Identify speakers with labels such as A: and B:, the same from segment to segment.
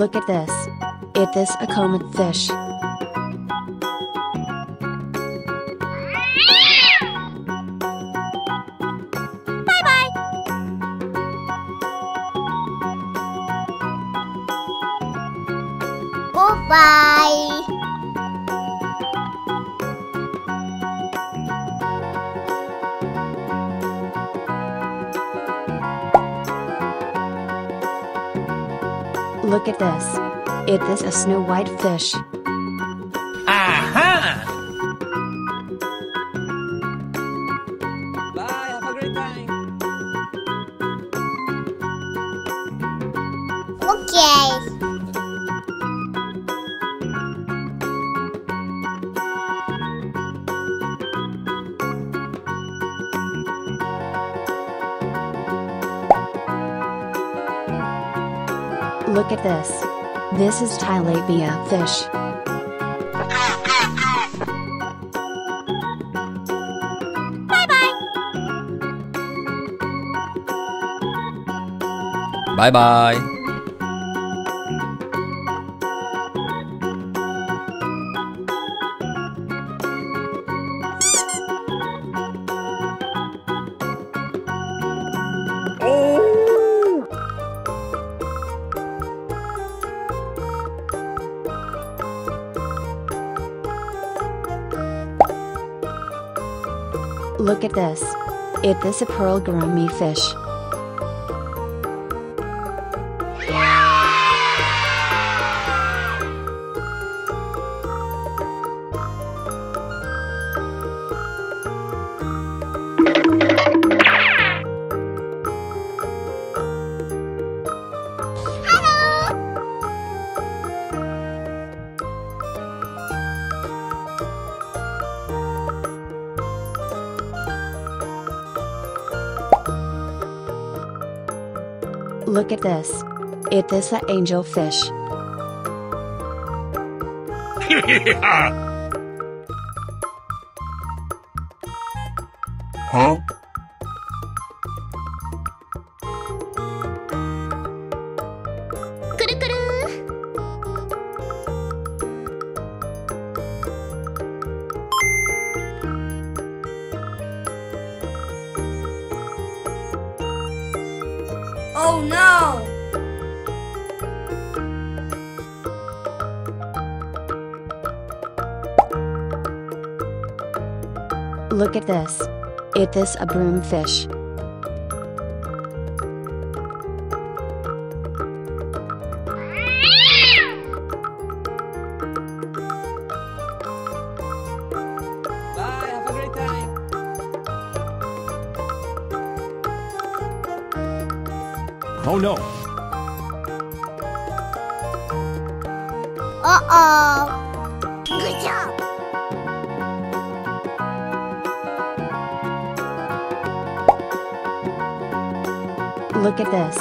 A: Look at this. Is this a common fish?
B: Bye-bye. Goodbye.
A: Look at this. Is this a snow white fish?
C: Aha! Bye, have a great time.
B: Okay.
A: Look at this. This is tilapia fish.
B: Bye-bye.
C: Bye-bye.
A: Look at this. Is this a pearl gourami fish? Look at this. Is this an angel fish?
D: Huh?
B: Kuru-kuru. Oh no!
A: Look at this. Is this a broom fish?
C: Bye, have a great time.
D: Oh no!
B: Uh-oh. Good job.
A: Look at this.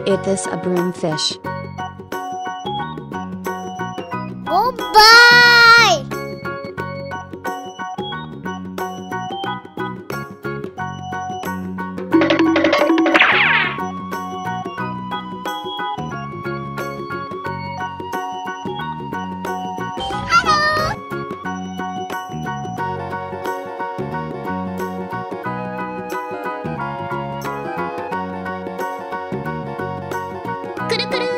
A: Is this a broom fish?
B: Goodbye. Kuru-kuru.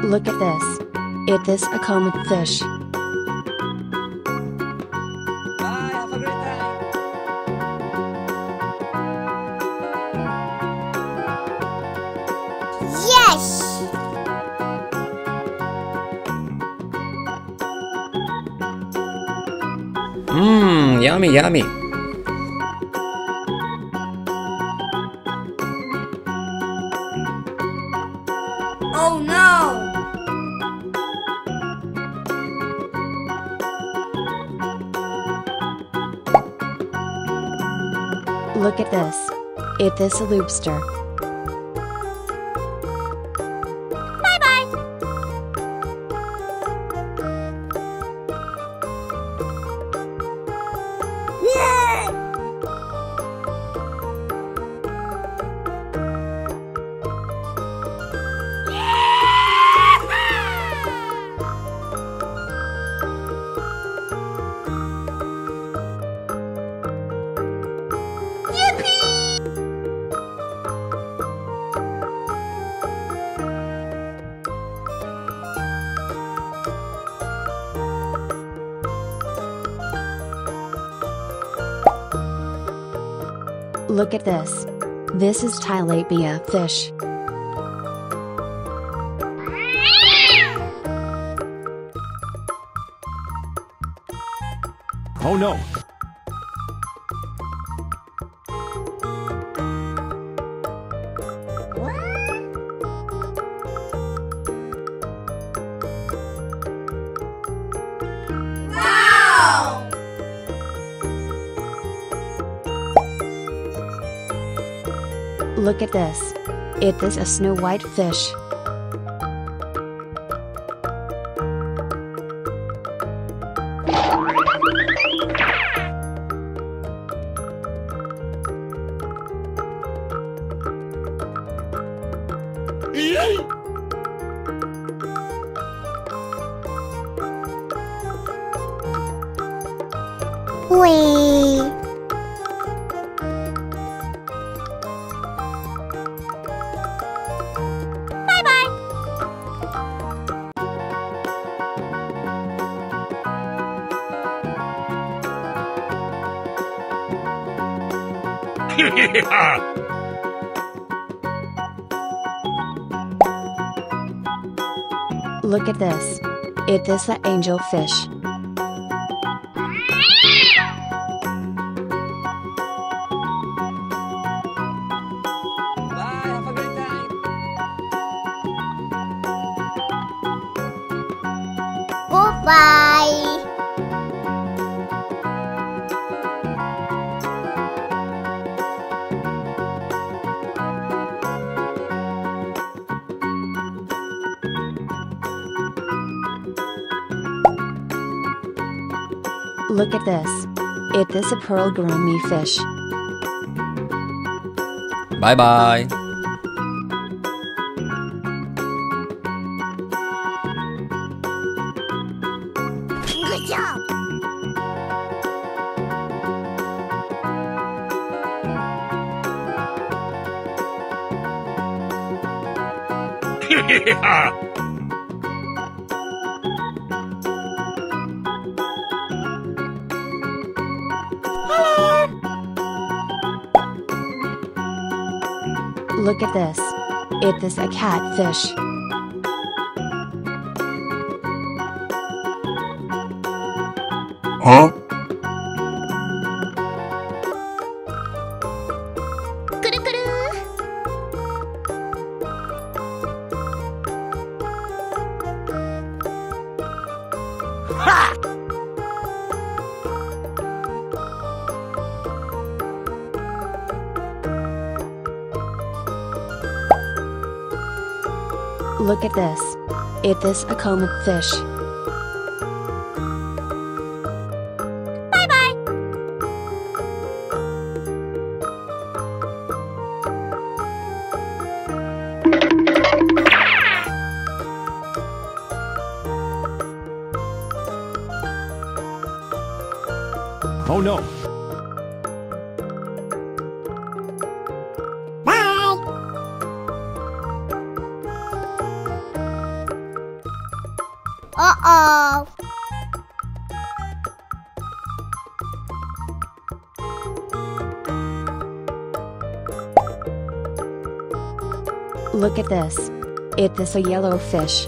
A: Look at this. Is this a common fish?
C: Bye, have a great time.
B: Yes.
C: Yummy, yummy.
B: Oh no.
A: Look at this. Is this a lobster? Look at this. This is tilapia fish.
D: Oh no!
B: Wow!
A: Look at this. It is a snow white fish.
B: Wee!
A: Look at this. It is the angel fish.
C: Bye, have a great time.
B: Goodbye!
A: Look at this. It is a pearl gourami fish.
C: Bye bye.
B: Good job!
A: Look at this. It is a catfish.
C: Huh?
A: Look at this. It is a comet fish.
D: Oh no!
B: Bye! Uh-oh!
A: Look at this. It is a yellow fish.